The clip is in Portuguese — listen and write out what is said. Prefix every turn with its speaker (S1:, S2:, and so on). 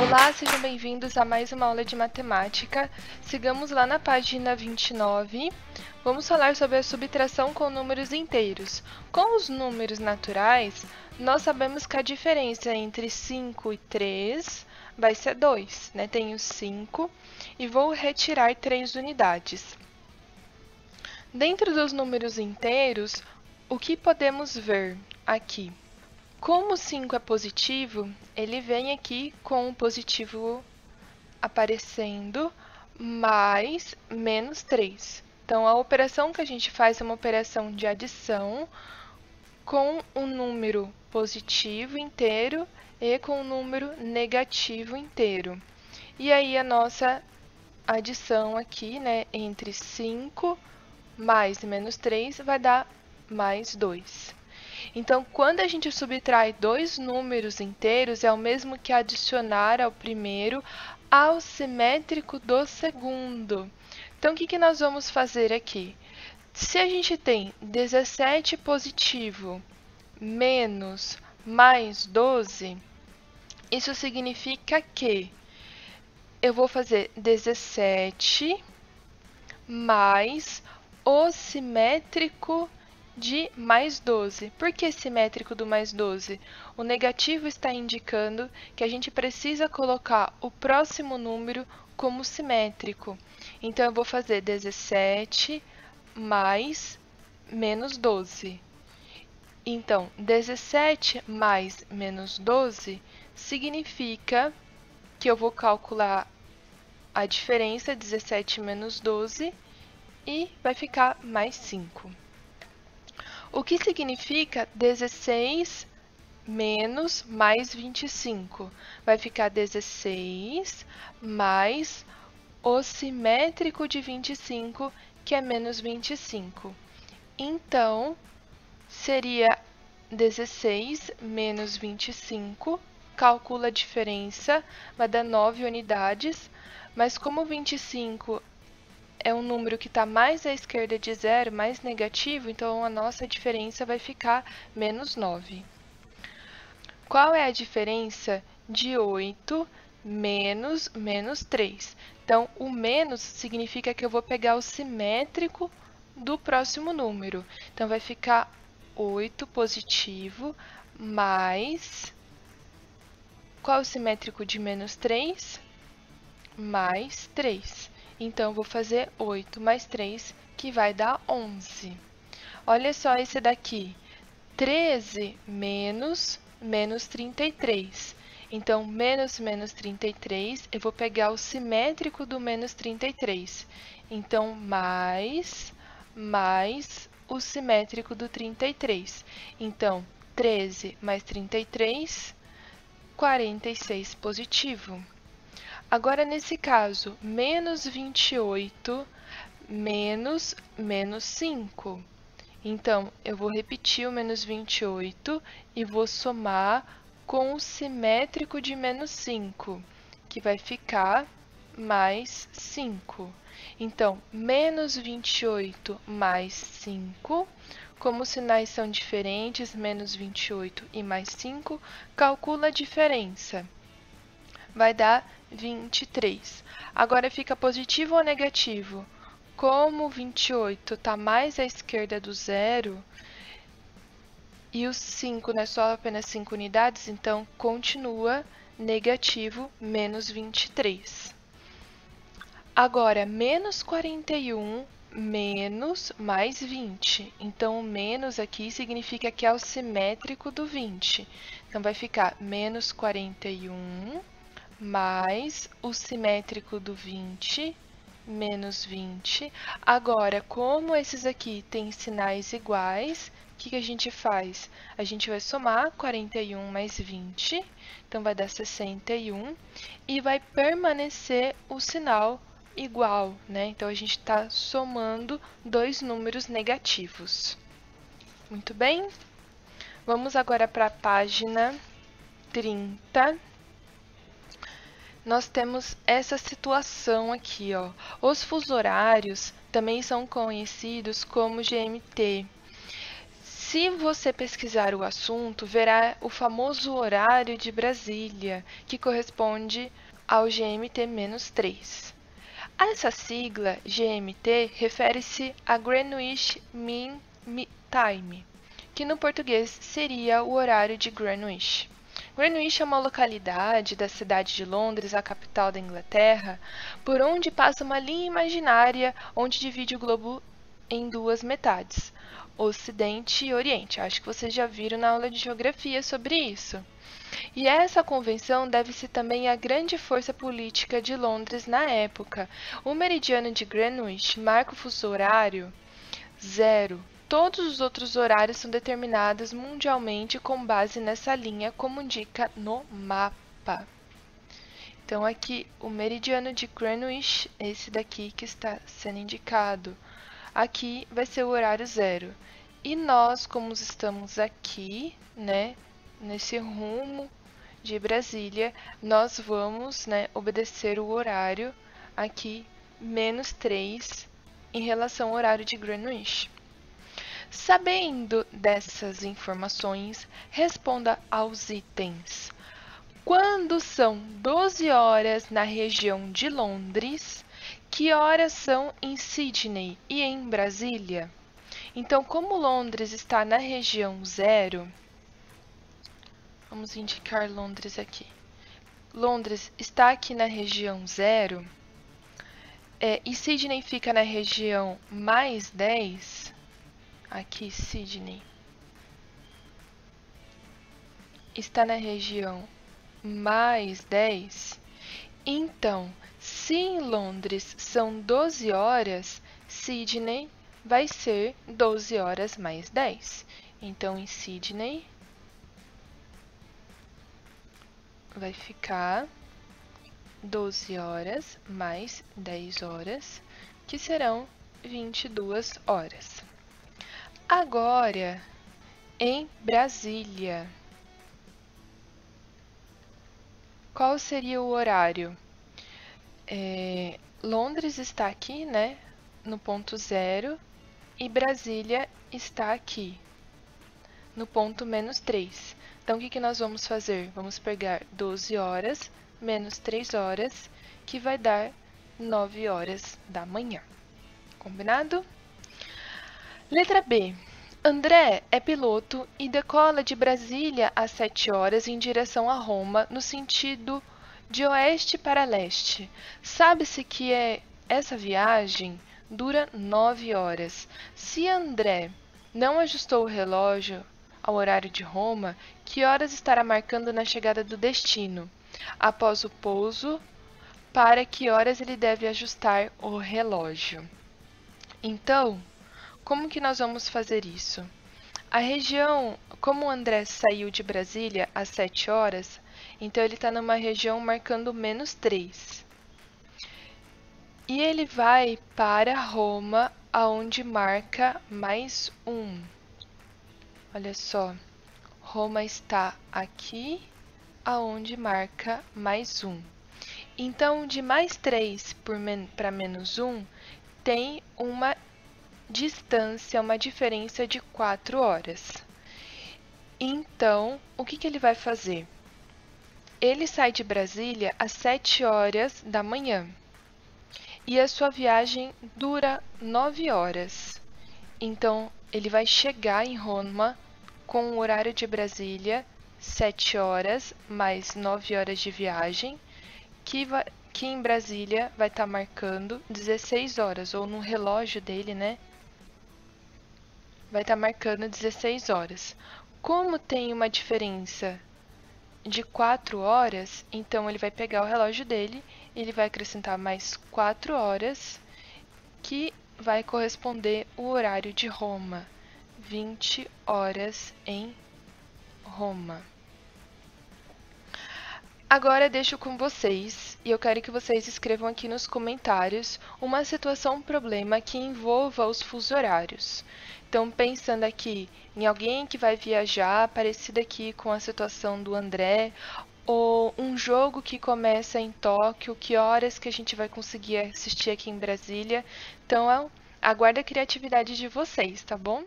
S1: Olá, sejam bem-vindos a mais uma aula de matemática. Sigamos lá na página 29. Vamos falar sobre a subtração com números inteiros. Com os números naturais, nós sabemos que a diferença entre 5 e 3 vai ser 2, né? Tenho 5 e vou retirar 3 unidades. Dentro dos números inteiros, o que podemos ver aqui? Como o 5 é positivo, ele vem aqui com o positivo aparecendo, mais menos 3. Então, a operação que a gente faz é uma operação de adição com um número positivo inteiro e com um número negativo inteiro. E aí, a nossa adição aqui, né, entre 5 mais menos 3 vai dar mais 2. Então, quando a gente subtrai dois números inteiros, é o mesmo que adicionar ao primeiro ao simétrico do segundo. Então, o que nós vamos fazer aqui? Se a gente tem 17 positivo menos mais 12, isso significa que eu vou fazer 17 mais o simétrico de mais 12. Por que simétrico do mais 12? O negativo está indicando que a gente precisa colocar o próximo número como simétrico. Então, eu vou fazer 17 mais menos 12. Então, 17 mais menos 12 significa que eu vou calcular a diferença, 17 menos 12, e vai ficar mais 5. O que significa 16 menos mais 25? Vai ficar 16 mais o simétrico de 25, que é menos 25. Então, seria 16 menos 25, calcula a diferença, vai dar 9 unidades, mas como 25 é um número que está mais à esquerda de zero, mais negativo, então a nossa diferença vai ficar menos 9. Qual é a diferença de 8 menos menos 3? Então, o menos significa que eu vou pegar o simétrico do próximo número. Então, vai ficar 8 positivo mais... Qual é o simétrico de menos 3? Mais 3. Então, vou fazer 8 mais 3, que vai dar 11. Olha só esse daqui, 13 menos menos 33. Então, menos menos 33, eu vou pegar o simétrico do menos 33. Então, mais o simétrico do 33. Então, 13 mais 33, 46 positivo. Agora, nesse caso, menos 28 menos menos 5. Então, eu vou repetir o menos 28 e vou somar com o simétrico de menos 5, que vai ficar mais 5. Então, menos 28 mais 5, como os sinais são diferentes, menos 28 e mais 5, calcula a diferença. Vai dar 23. Agora, fica positivo ou negativo? Como o 28 está mais à esquerda do zero, e o 5 não é só apenas 5 unidades, então continua negativo, menos 23. Agora, menos 41 menos mais 20. Então, o menos aqui significa que é o simétrico do 20. Então, vai ficar menos 41 mais o simétrico do 20, menos 20. Agora, como esses aqui têm sinais iguais, o que a gente faz? A gente vai somar 41 mais 20, então vai dar 61, e vai permanecer o sinal igual, né? Então, a gente está somando dois números negativos. Muito bem? Vamos agora para a página 30. Nós temos essa situação aqui, ó. Os fusos horários também são conhecidos como GMT. Se você pesquisar o assunto, verá o famoso horário de Brasília, que corresponde ao GMT-3. Essa sigla, GMT, refere-se a Greenwich Mean Time, que no português seria o horário de Greenwich. Greenwich é uma localidade da cidade de Londres, a capital da Inglaterra, por onde passa uma linha imaginária onde divide o globo em duas metades, Ocidente e Oriente. Acho que vocês já viram na aula de geografia sobre isso. E essa convenção deve-se também à grande força política de Londres na época. O meridiano de Greenwich marca o fuso horário 0. Todos os outros horários são determinados mundialmente com base nessa linha, como indica no mapa. Então, aqui, o meridiano de Greenwich, esse daqui que está sendo indicado. Aqui vai ser o horário 0. E nós, como estamos aqui, né, nesse rumo de Brasília, nós vamos, né, obedecer o horário aqui, -3, em relação ao horário de Greenwich. Sabendo dessas informações, responda aos itens. Quando são 12 horas na região de Londres, que horas são em Sydney e em Brasília? Então, como Londres está na região 0, vamos indicar Londres aqui. Londres está aqui na região 0, e Sydney fica na região +10, aqui Sydney está na região +10, então, se em Londres são 12 horas, Sydney vai ser 12 horas mais 10. Então, em Sydney, vai ficar 12 horas mais 10 horas, que serão 22 horas. Agora, em Brasília, qual seria o horário? Londres está aqui, né, no ponto 0, e Brasília está aqui, no ponto -3. Então, o que nós vamos fazer? Vamos pegar 12 horas menos 3 horas, que vai dar 9 horas da manhã. Combinado? Letra B. André é piloto e decola de Brasília às 7 horas em direção a Roma, no sentido de oeste para leste. Sabe-se que essa viagem dura 9 horas. Se André não ajustou o relógio ao horário de Roma, que horas estará marcando na chegada do destino? Após o pouso, para que horas ele deve ajustar o relógio? Então, como que nós vamos fazer isso? A região, como o André saiu de Brasília às 7 horas, então ele está numa região marcando -3. E ele vai para Roma, aonde marca +1. Olha só, Roma está aqui, aonde marca +1. Então, de +3 para -1, tem uma distância, uma diferença de 4 horas. Então, o que ele vai fazer? Ele sai de Brasília às 7 horas da manhã e a sua viagem dura 9 horas. Então, ele vai chegar em Roma com o horário de Brasília, 7 horas mais 9 horas de viagem, que em Brasília vai estar marcando 16 horas, ou no relógio dele, né? Vai estar marcando 16 horas. Como tem uma diferença de 4 horas, então ele vai pegar o relógio dele, ele vai acrescentar mais 4 horas, que vai corresponder o horário de Roma, 20 horas em Roma. Agora deixo com vocês, e eu quero que vocês escrevam aqui nos comentários uma situação, um problema que envolva os fusos horários. Então, pensando aqui em alguém que vai viajar, parecido aqui com a situação do André, ou um jogo que começa em Tóquio, que horas que a gente vai conseguir assistir aqui em Brasília. Então, aguardo a criatividade de vocês, tá bom?